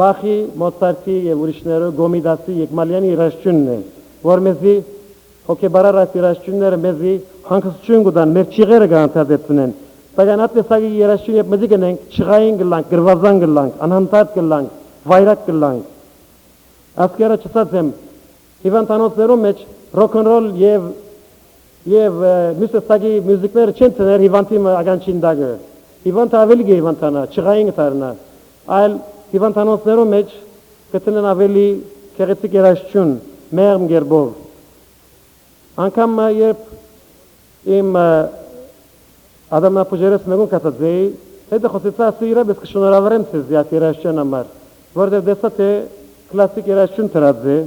Բախի, Մոցարտի եւ ուրիշներու Գոմիդասի Եկմալյանի երաշխությունն է, որ մեզի հոգեբարար երաշխությունները մեզի հանգստություն կտան, մեր ճիղերը գանցածեցնեն։ Սակայն այդպեսակի երաշխություն եւ մեզի գնենք, ճղային գլանք, գրվազան գլանք, անհանդարտ գլանք, վայրակ գլանք։ Ասկերը չսած եմ հիվանդանոցներու մեջ ռոքնռոլ եւ մյուսեցակի մյուզիկները չեն տներ հիվանդի ագանչին դագը։ Հիվանդը ավելի հիվանդանա, ճղային գտարնա։ Այլ հիվանդանոցներու մեջ կտնեն ավելի քեղեցիկ երաշխություն, մեղմ գերբով։ Անկամ երբ իմ Ադամնապուժերս մեկուն կատածեի, հետը խոսեցա ասիրա բես կշնորավարեմ սեզ յատ երաշխություն համար, որտեղ դեսա թե կլասիկ երաշխություն տրած է,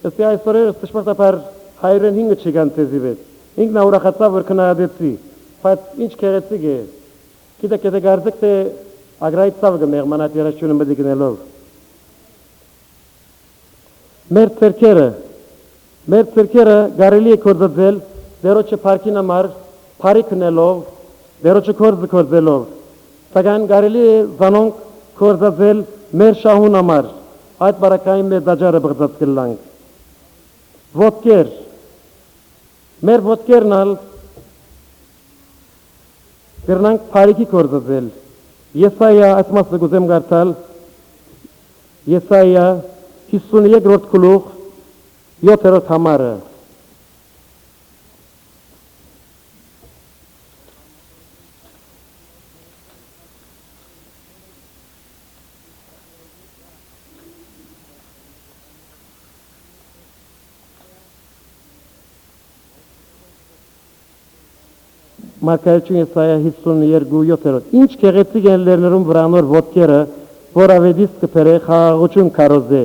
ըսի այսօրերը ստշմարտապար 105 չգան թեզի վետ, ինքն ուրախացավ որ քնահատեցի, բայց ինչ քեղեցիկ է, գիտեք եթե գարձեք թե ագրայից ծավ գմեղման այդ երաշխությունը մտիգնելով։ Մեր ծերքերը կարելի է կործածել դերոջը պարքին համար պարի քնելով, դերոջը կործելով, սակայն կարելի է զանոնք կործածել մեր շահուն համար, այդ բարակային մեր դաջարը բղծած կլանք։ Ոտքեր, մեր ոտքերն ալ կրնանք պարիքի կործածել։ Եսայա այս մասը գուզեմ գարտալ, Եսայա 53-րդ գլուխ 7-րդ համարը։ Մարգարեություն Եսայա 52-7-րդ։ Ինչ քեղեցիկ են լերներում վրանոր ոտքերը, որ ավետիս կփերը խաղաղություն կարոզե,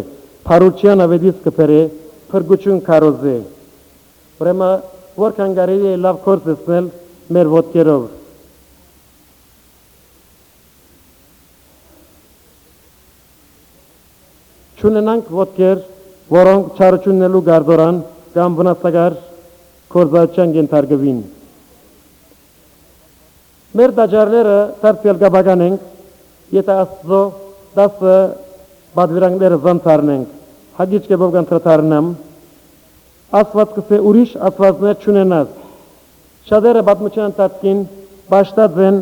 Փարուչյան ավետից կբերե փրկություն կարոզե։ Ուրեմն որքան կարելի է լավ կործեցնել մեր ոտքերով։ Չունենանք ոտքեր, որոնք չարություննելու գարդորան կամ վնասակար կործացության ենթարկվին։ Մեր դաջարները դարձյալ գաբական ենք, եթե Աստծո 10 բادվիրանքները զանցարնենք, հագիչ կեբով կանտրատարնամ, Աստված կսե ուրիշ աստվածներ չունենաս։ Շատերը պատմության տածքին բաշտած են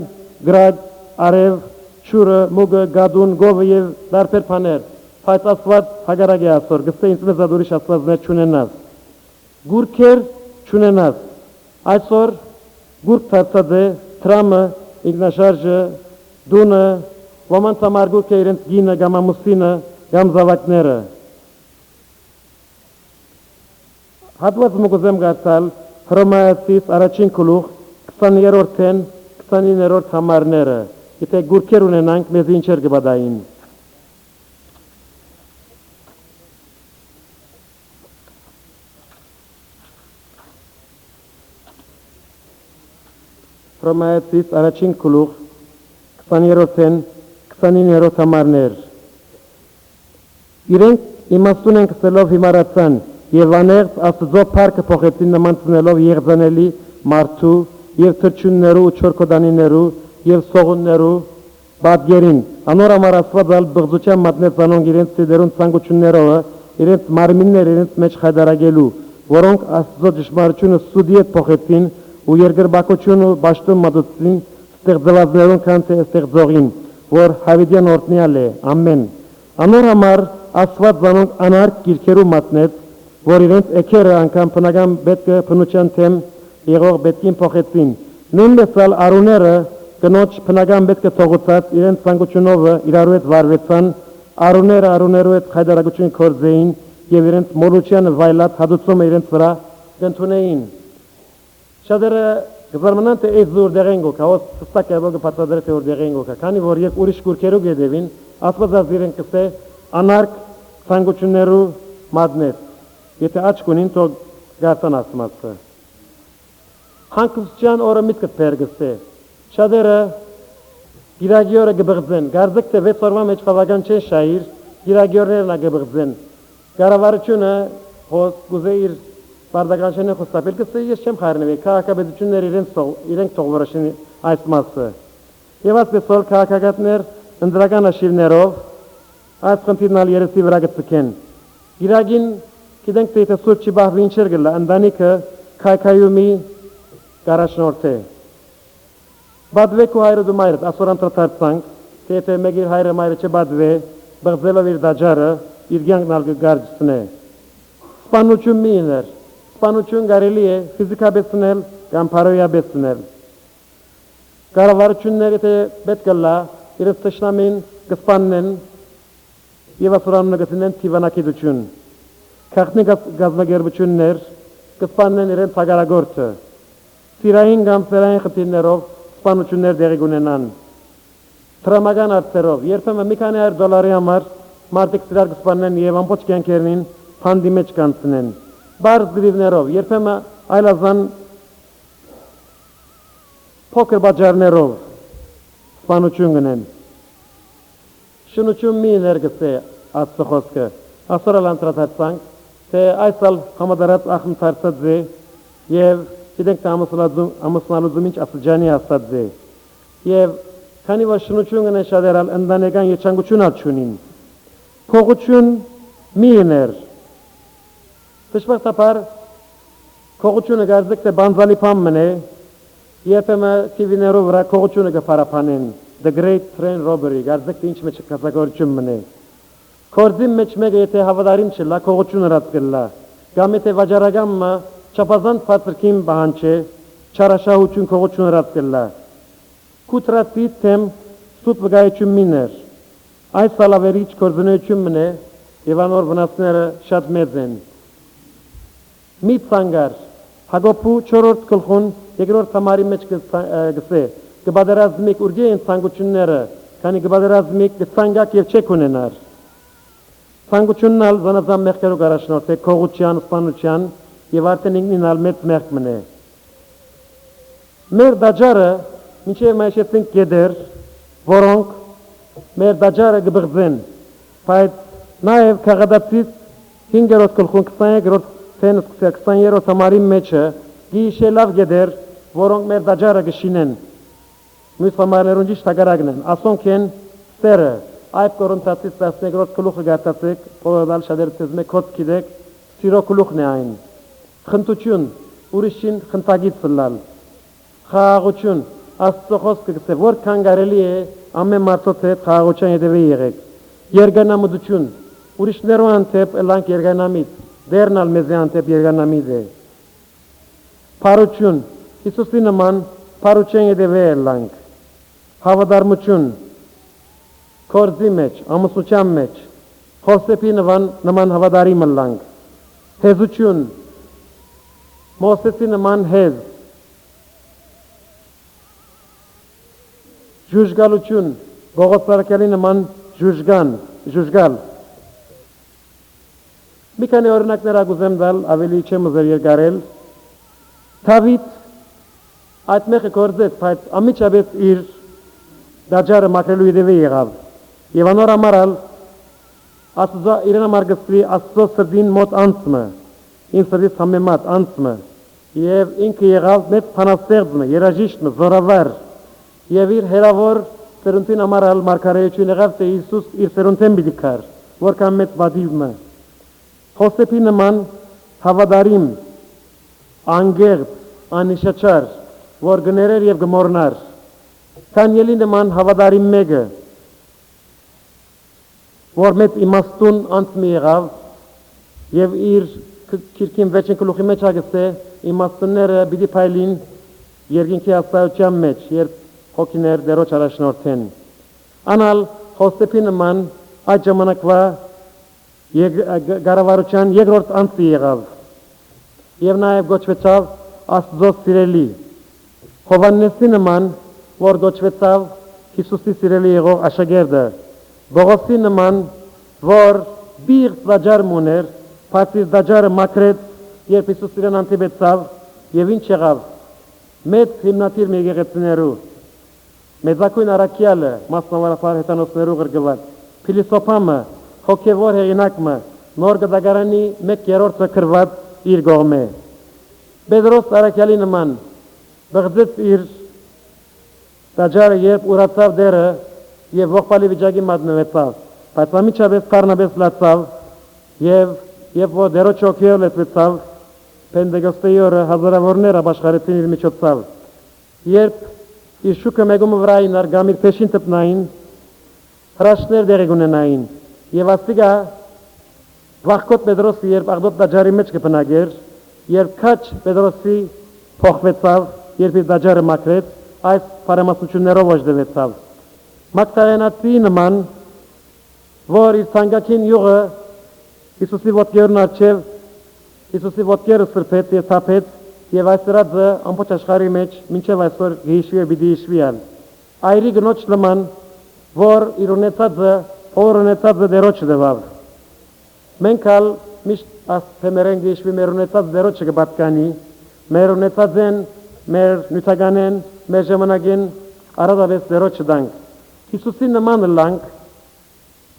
գրագ, արև, չուրը, մուգը, գադուն, գովը և դարբեր բաներ, բայց Աստված հագարակ է ասոր, գսե ինձ մեզ ուրիշ աստվածներ չունենաս։ Գուրքեր չունենաս։ Այսօր գուրք դարձած է տրամը, ինքնաշարժը, դունը, ոմանց համար գուրք է իրենց գինը, կամ ամուսինը, կամ զավակները։ Հատված մուգուզեմ գացալ Հռոմայացիս առաջին գլուխ 20-րդեն 29-րդ համարները։ Եթե գուրքեր ունենանք, մեզ ինչեր կբադային։ Հռոմայացիս առաջին գլուխ 20-րդեն 29-րդ համարներ։ Իրենք իմաստուն են կսելով հիմարացան և աներց Աստծո փառքը փոխեցին նմանցնելով եղձանելի մարդու և թրջուններու ու չորքոդանիներու և սողուններու բադգերին։ Անոր համար Աստված ալ բղձության մատնեց անոնք իրենց սիդերուն ցանկություններով, իրենց մարմիններ իրենց մեջ խայդարագելու, որոնք Աստծո ճշմարտությունը սուդի հետ փոխեցին ու երկրբակություն ու բաշտում մատուցին ստեղծվածներուն քան թե ստեղծողին, որ հավիտյան օրտնյալ է։ Ամեն։ Անոր համար Աստված անոնք անարգ գիրքերու մատնեց, որ իրենց էքերը անգամ բնական պետքը բնության թեմ եղող պետքին փոխեցին։ Նույնպես ալ արուները կնոջ բնական պետքը թողուցած իրենց ցանկությունով իրարու հետ վարվեցան, արուները արուներու հետ խայդարագություն կորձեին և իրենց մոլության վայլած հադուցումը իրենց վրա կընդունեին։ Շատերը գզարմանան թե այս զուր դեղեն գոքա, ոս սստակ էվոգը պացադրե թե որ դեղեն գոքա, քանի որ երբ ուրիշ կուրքերու գեդևին, Աստված аз իրեն կսե անարգ ցանկություններու մատնեց։ Եթե աչք ունին, թող գարտան ասմացը։ Հանգստության օրը միտքդ պերգսե։ Շատերը գիրագի օրը գբղձեն, գարձեք թե 6 օրվա մեջ խավական չեն շայիր, գիրագիորներն գբղձեն։ Կառավարությունը հոս գուզե իր բարդականչենը խոստապել կսե ես չեմ խայրնվի, քաղաքապետություններ իրենք թող որոշեն այս մասը։ Եվ ասպես որ քաղաքագետներ ընդրական աշիվներով այս խնդիրն ալ երեսի վրա գծկեն։ Գիրագին գիտենք թե եթե սուրճի բահվի ինչեր գլա, ընդանիքը քայքայումի կարաշնորդ է։ Բադվեքու հայրը դու մայրդ, ասոր անտրատարցանք, թե եթե մեկ իր հայրը մայրը չբադվե, բղձելով իր դաջարը, իր գյանքն ալ գարջցնե։ Սպանություն մի իներ, սպանություն կարելի է ֆիզիկաբեցնել կամ փարոյաբեցնել։ Կառավարությունները եթե պետք կլա, իրենց թշնամին կսպանեն և ասորանունը գտնեն թիվանակետություն։ Քաղաքնի գազագերբություններ կսպանեն իրենց հագարագործը։ Սիրային կամ սերային խնդիրներով սպանություններ դեղի կունենան։ Տրամական արծերով, երբեմն մի քանի $100 համար մարդիկ սիրար կսպանեն և ամբողջ կյանքերին փանդի մեջ կանցնեն։ Բարդ գրիվներով, երբեմն այլազան փոքր բաժարներով սպանություն գնեն։ Շնություն մի ներգծե Աստծո խոսքը։ Ասորալ անտրատացանք, թե այսալ համադարած ախմթարցած է և գիտենք թե ամուսնալուզում ինչ աստջանի աստած է։ Եվ քանի որ շնություն գնեն շատերալ ընդանեկան երջանկություն ատչունին։ Փողություն մի ներ։ Դժբախտաբար քողությունը գարձեք թե բանձալի բան մնե, երբեմն TV-ներով վրա քողությունը կփարապանեն, The Great Train Robbery, գարձեք թե ինչ մեջ կասակորություն մնե։ Կորձի մեջ մեկը եթե հավատարիմ չլա, քողություն հրած կլա, կամ եթե վաճառակամը չափազանց բարձրքին բանջե, չարաշահություն քողություն հրած կլա։ Կուտրացի թեմ սուտ վգայություն միներ։ Այս սալավերիչ կորձնություն մնե և անոր վնասները շատ մեծ են։ Մի ծանգար, Հակոբու 4-րդ գլխուն 2-րդ համարի մեջ գսե, կբادرազմիկ ուրգե են ցանկությունները, քանի կբادرազմիկ կցանգակ եւ չեք ունենար։ Ցանկությունն ալ զանազան մեղքերով առաջնորդ է քողության, սպանության եւ արդեն ինքնին ալ մեծ մեղք մնե։ Մեր դաջարը մինչև մայշեցին կեդեր, որոնք մեր դաջարը գբղձեն, բայց նաև քաղաքացից 5-րդ գլխուն 23-րդ թենս 23-րդ համարի մեջը գիշելավ գեդեր, որոնք մեր դաջարը գշինեն։ Մյուս համարներուն ճիշտ հագարակն են, ասոնք են սերը, այբ Կորինթացիս 13-րդ գլուխը գարտացեք, Պողոլ շատերից մեկ կոց գիտեք, սիրո գլուխն է այն։ Խնդություն, ուրիշին խնդագից լալ։ Խաղաղություն, Աստծո խոսքը գսե, որքան կարելի է ամեն մարդոց հետ խաղաղության հետևի եղեք։ Երգանամդություն, ուրիշներու անտեպ ըլանք երգանամից, դերնալ մեզի անտեպ երգանամիդ է։ Փարություն, Հիսուսի նման փարության հետևի ըլանք։ Հավատարմություն, կորձի մեջ, ամուսնության մեջ, Խոսեփի նման հավատարիմ ըլանք։ Հեզություն, Մոսեսի նման հեզ։ Ժուժգալություն, Գողոս Սարակյալի նման ժուժգալ։ Մի քանի օրինակներ ագուզեմ դալ, ավելի չեմ ուզեր երկարել։ Դավիթ այդ մեղքը գործեց, բայց ամիջապես իր դաջարը մաքրելու հետևի եղավ։ Եվ անոր ամարալ Աստծո իրեն համար գսվի Աստծո սրդին մոտ անցմը, ինձ սրդից համեմատ անցմը, եւ ինքը եղավ մեծ փանաստեղծը, երաժիշտը, զորավար, եւ իր հերավոր սերունդին ամարալ մարգարեություն եղավ, թե Հիսուս իր սերունդեն պիտի կար, որքան մեծ վադիվը։ Խոսեփի նման հավատարիմ, անգեղծ, անիշաչար, որ գներեր եւ գմորնար, Դանիելի նման հավատարիմ մեկը, որ մեծ իմաստուն անցմի եղավ եւ իր քիրքին վեճին գլուխի մեջ ագստե իմաստունները պիտի փայլին երկինքի աստայության մեջ, երբ հոգիներ դերոջ առաջնորդեն։ Անալ Խոսեփի նման այդ ժամանակվա գարավարության երկրորդ անձի եղավ եւ նաեւ գոչվեցավ Աստծո սիրելի։ Հովաննեսի նման, որ գոչվեցավ Հիսուսի սիրելի եղող աշակերտը, Բողոսի նման, որ բիղ դաջար ուներ, բայց իր դաջարը մաքրեց, երբ Հիսուս իրեն հանդիպեցավ եւ ինչ եղավ։ Մեծ հիմնադիր եկեղեցիներու, մեծակույն առաքյալը, մասնավորապես հետանոցներու գրգված, Փիլիսոփամը, հոգևոր հեղինակը, նոր գդագարանի 1/3 գրված իր գողմե։ Պետրոս առաքյալի նման, բղձեց իր դաջարը, երբ ուրացավ դերը եւ ողբալի վիճակի մատնվեցավ, բայց ամիջապես քարնաբես լացավ եւ որ դերոջ հոգիով լեցվեցավ, Պենտեկոստեի օրը հազարավորներ ապաշխարեցին իր միջոցով, երբ իր շուկը մեգում վրային արգամ իր փեշին տպնային, հրաշներ դեղի գունենային, եւ աստիգա վախկոտ Պետրոսի երբ աղդոտ դաջարի մեջ կպնագեր, երբ քաչ Պետրոսի փոխվեցավ, երբ իր դաջարը մաքրեց, այս բարեմասություններով օժդվեցավ։ Մակդալենացի նման, որ իր ցանկակին յուղը Հիսուսի ոտքերն արջև, Հիսուսի ոտքերը սրբեց եւ թափեց եւ այս դրածը ամբողջ աշխարհի մեջ մինչեւ այսօր հիշվի եւ դիշվի ալ։ Այրի գնոջ նման, որ իր ունեցածը, փոր ունեցածը դերոջ դվավ։ Մենք ալ միշտ ասփեմերեն դիշվի մեր ունեցած դերոջը կպատկանի, մեր ունեցածեն, մեր նյութականեն, մեր ժամանակին արադավես դերոջ դանք։ Հիսուսի նման լանք,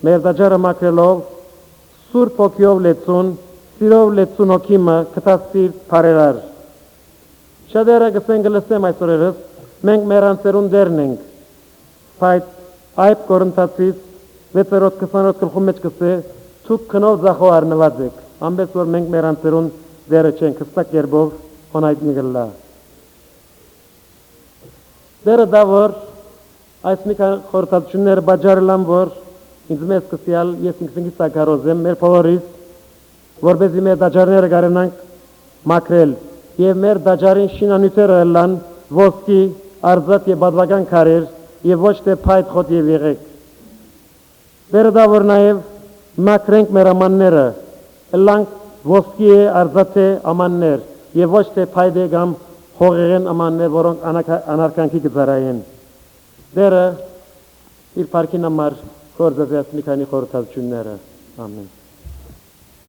մեր դաջարը մաքրելով, սուրբ հոգիով լեցուն, սիրով լեցուն հոգիմը կտասիր պարերար։ Շատերը գսեն գլսեմ այս օրերս, մենք մեր անձերուն դերն ենք, բայց այբ Կորինթացիս 6-րդ գլխում մեջ գսե, ցուկ քնով զախո առնված եք, ամբես որ մենք մեր անձերուն դերը չենք, հստակ երբով հոնայտնի գլլա։ Դերը դա որ այս մի խորհրդատությունները բաժարելան, որ ինձ մեզ կսյալ ես ինքսինքից ակարոզեմ մեր փողորից, որպեսզի մեր դաջարները կարենանք մաքրել եւ մեր դաջարին շինանյութերը լան ոսկի, արծաթ եւ բադվական քարեր եւ ոչ թե փայտ խոտ եւ եղեք։ Դերը դա որ նաեւ մաքրենք մեր ամանները, լանք ոսկի է, արծաթ է ամաններ եւ ոչ թե փայտ կամ հողեղեն ամաններ, որոնք անարկանքի կծարայեն։ Դերը իր պարքին համար խորձած մի քանի խորհրդատությունները։ Ամեն։